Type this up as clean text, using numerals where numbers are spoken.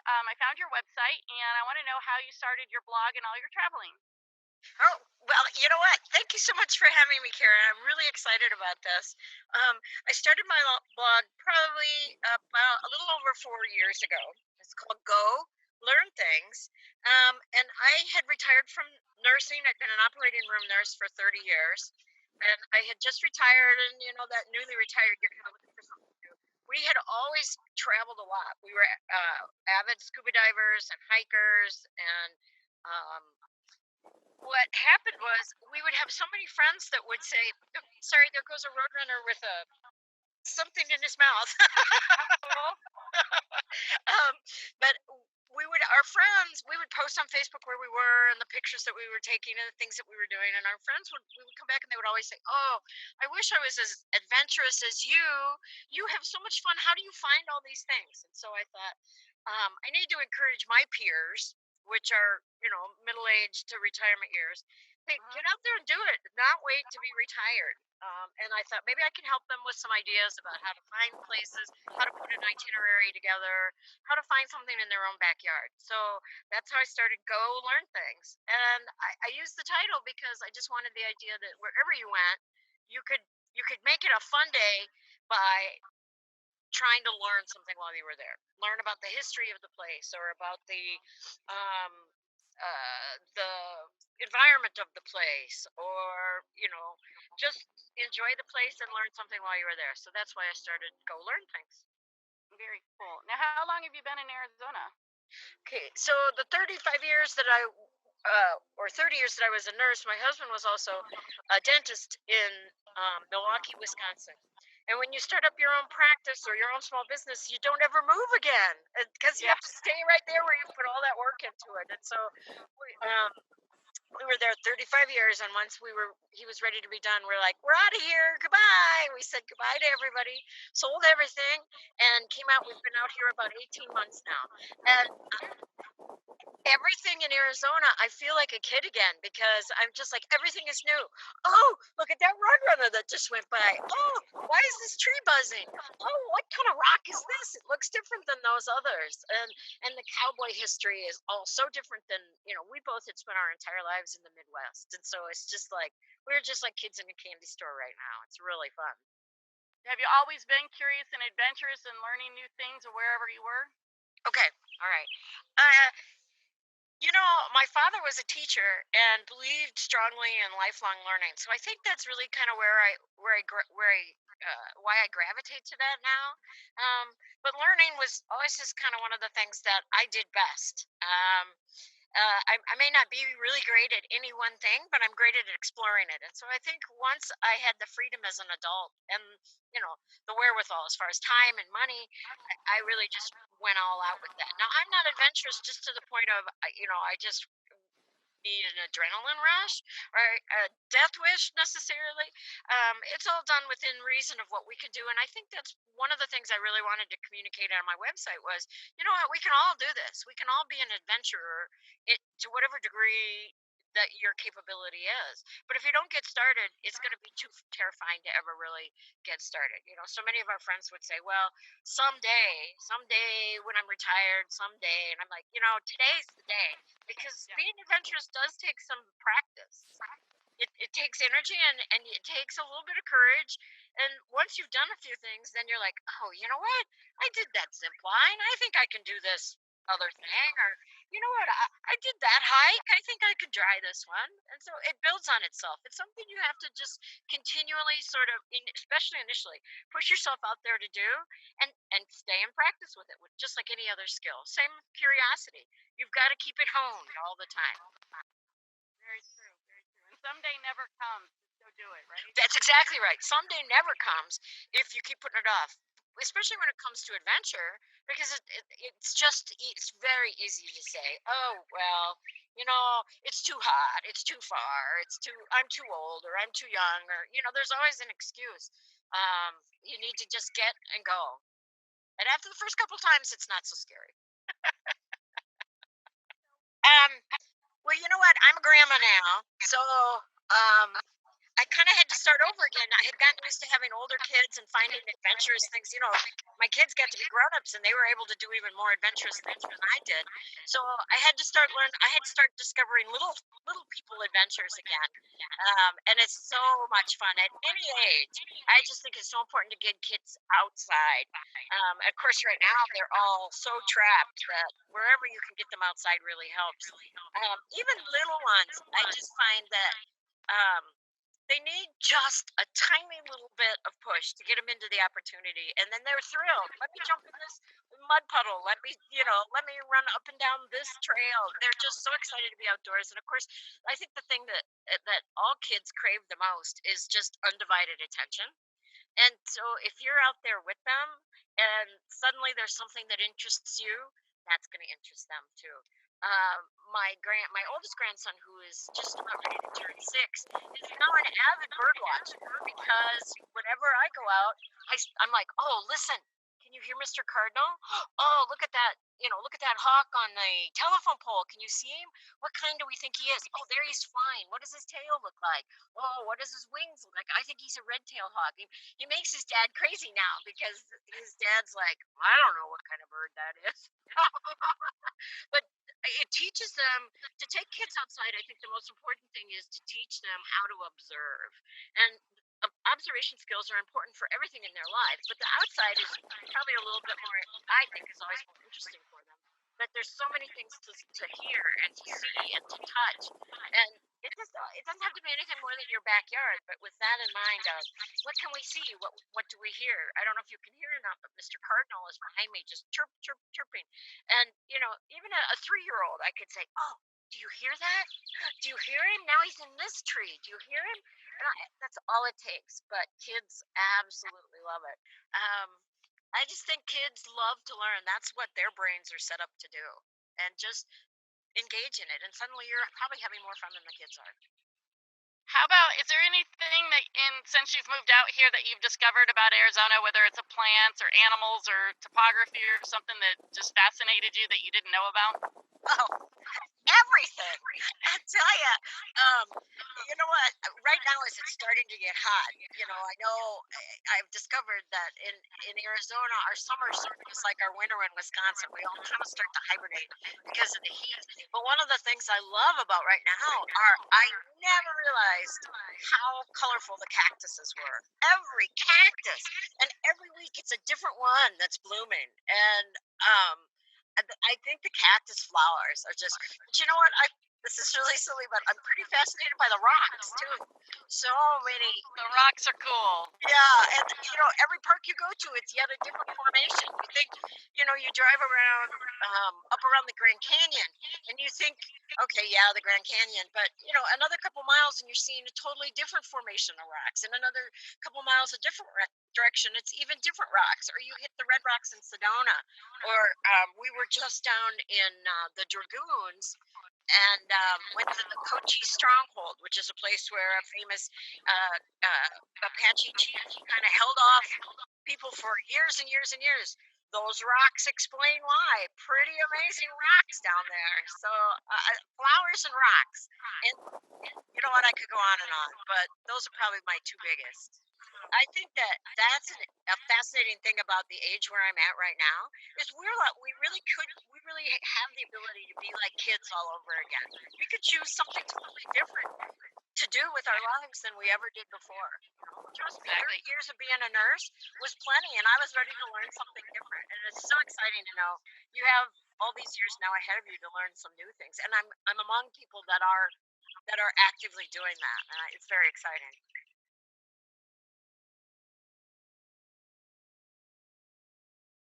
I found your website and I want to know how you started your blog and all your traveling. Oh, well, you know what? Thank you so much for having me, Karen. I'm really excited about this. I started my blog probably about a little over 4 years ago. It's called Go Learn Things. And I had retired from nursing. I'd been an operating room nurse for 30 years. And I had just retired. And, that newly retired, you're kind of looking for something to do. We had always traveled a lot. We were avid scuba divers and hikers and um, what happened was we would have so many friends that would say, "Oh, sorry, there goes a roadrunner with a something in his mouth." Oh, um, but our friends, we would post on Facebook where we were and the pictures that we were taking and the things that we were doing. And our friends we would come back and they would always say, "Oh, I wish I was as adventurous as you. You have so much fun. How do you find all these things?" And so I thought, I need to encourage my peers, which are, middle aged to retirement years. Hey, uh-huh. get out there and do it. Not wait to be retired. And I thought maybe I can help them with some ideas about how to find places, how to put an itinerary together, how to find something in their own backyard. So that's how I started Go Learn Things. And I used the title because I just wanted the idea that wherever you went, you could you could make it a fun day by trying to learn something while you were there. Learn about the history of the place or about um, the environment of the place, or just enjoy the place and learn something while you were there. So that's why I started Go Learn Things. Very cool. Now, how long have you been in Arizona? Okay, so the 35 years that or 30 years that I was a nurse, my husband was also a dentist in Milwaukee, Wisconsin. And when you start up your own practice or your own small business, you don't ever move again because you Yeah. have to stay right there where you put all that work into it. And so we were there 35 years, and once he was ready to be done, we're like, we're out of here, goodbye. We said goodbye to everybody, sold everything, and came out. We've been out here about 18 months now, and everything in Arizona, I feel like a kid again because I'm just like everything is new. Oh, look at that roadrunner that just went by. Oh, why is this tree buzzing? Oh, what kind of rock is this? It looks different than those others. And the cowboy history is all so different than, we both had spent our entire lives in the Midwest. And so it's just like we're just like kids in a candy store right now. It's really fun. Have you always been curious and adventurous and learning new things wherever you were? Okay. All right. Uh my father was a teacher and believed strongly in lifelong learning. So I think that's really kind of why I gravitate to that now. But learning was always just kind of one of the things that I did best. I may not be really great at any one thing, but I'm great at exploring it. And so I think once I had the freedom as an adult and, the wherewithal as far as time and money, I really just went all out with that. Now, I'm not adventurous just to the point of, I just need an adrenaline rush or a death wish necessarily. It's all done within reason of what we can do. And I think that's one of the things I really wanted to communicate on my website was, you know what, we can all do this. We can all be an adventurer to whatever degree that your capability is. But if you don't get started, it's going to be too terrifying to ever really get started. So many of our friends would say, well, someday when I'm retired, someday. And I'm like, today's the day, because Yeah. being adventurous does take some practice. It takes energy, and it takes a little bit of courage. And once you've done a few things, then you're like, oh, you know what? I did that zip line. I think I can do this other thing. Or, you know what? I did that hike. I think I could try this one. And so it builds on itself. It's something you have to just continually sort of, especially initially, push yourself out there to do, and stay in practice with it, just like any other skill. Same with curiosity. You've got to keep it honed all the time. Very true. Very true. And someday never comes. Just go do it, right? That's exactly right. Someday never comes if you keep putting it off, especially when it comes to adventure, because it's very easy to say, oh, well, it's too hot, it's too far, I'm too old, or I'm too young, or, there's always an excuse. You need to just get and go. And after the first couple times, it's not so scary. Um, well, you know what? I'm a grandma now. So, I kind of had to start over again. I had gotten used to having older kids and finding adventurous things. My kids got to be grown-ups and they were able to do even more adventurous things than I did. So I had to start discovering little people adventures again. And it's so much fun at any age. I just think it's so important to get kids outside. Of course, right now they're all so trapped that wherever you can get them outside really helps. Even little ones, I just find that um, they need just a tiny little bit of push to get them into the opportunity, and then they're thrilled. Let me jump in this mud puddle. Let me run up and down this trail. They're just so excited to be outdoors. And of course, I think the thing that all kids crave the most is just undivided attention. And so if you're out there with them and suddenly there's something that interests you, that's going to interest them too. My oldest grandson, who is just about ready to turn 6, is now an avid bird watcher because whenever I go out, I'm like, oh, listen, can you hear Mr. Cardinal? Oh, look at that. Look at that hawk on the telephone pole. Can you see him? What kind do we think he is? Oh, there he's flying. What does his tail look like? Oh, what does his wings look like? I think he's a red-tailed hawk. He makes his dad crazy now because his dad's like, I don't know what kind of bird that is. But it teaches them to take kids outside. I think the most important thing is to teach them how to observe. And observation skills are important for everything in their lives, but the outside is probably a little bit more, I think, is always more interesting for them. But there's so many things to hear and to see and to touch. And it doesn't have to be anything more than your backyard, but with that in mind, what can we see? What do we hear? I don't know if you can hear or not, but Mr. Cardinal is behind me, just chirp, chirp, chirping. And even a 3-year-old, I could say, "Oh, do you hear that? Do you hear him? Now he's in this tree. Do you hear him?" That's all it takes. But kids absolutely love it. Um, I just think kids love to learn. That's what their brains are set up to do, and just engage in it. And suddenly, you're probably having more fun than the kids are. How about, is there anything that since you've moved out here that you've discovered about Arizona, whether it's a plants or animals or topography or something that just fascinated you that you didn't know about? Oh, everything. I tell you, um, you know what? Right now, as it's starting to get hot, I know I've discovered that in Arizona, our summers are just like our winter in Wisconsin. We all kind of start to hibernate because of the heat. But one of the things I love about right now are I never realized how colorful the cactuses were. Every cactus, and every week it's a different one that's blooming, and um, I think the cactus flowers are just. But you know what? This is really silly, but I'm pretty fascinated by the rocks too. So many. The rocks are cool. Yeah, and every park you go to, it's yet a different formation. You think, you drive around up around the Grand Canyon, and you think, okay, yeah, the Grand Canyon, but another couple miles, and you're seeing a totally different formation of rocks, and another couple miles a different direction, it's even different rocks. Or you hit the red rocks in Sedona, or we were just down in the Dragoons, and went to the Cochise Stronghold, which is a place where a famous Apache chief kind of held off people for years and years and years. Those rocks explain why. Pretty amazing rocks down there. So flowers and rocks, and you know what? I could go on and on, but those are probably my two biggest. I think that's a fascinating thing about the age where I'm at right now is we really have the ability to be like kids all over again. We could choose something totally different to do with our lives than we ever did before. Trust me, 30 Exactly. years of being a nurse was plenty, and I was ready to learn something different. And it's so exciting to know you have all these years now ahead of you to learn some new things. And I'm among people that are actively doing that, and it's very exciting.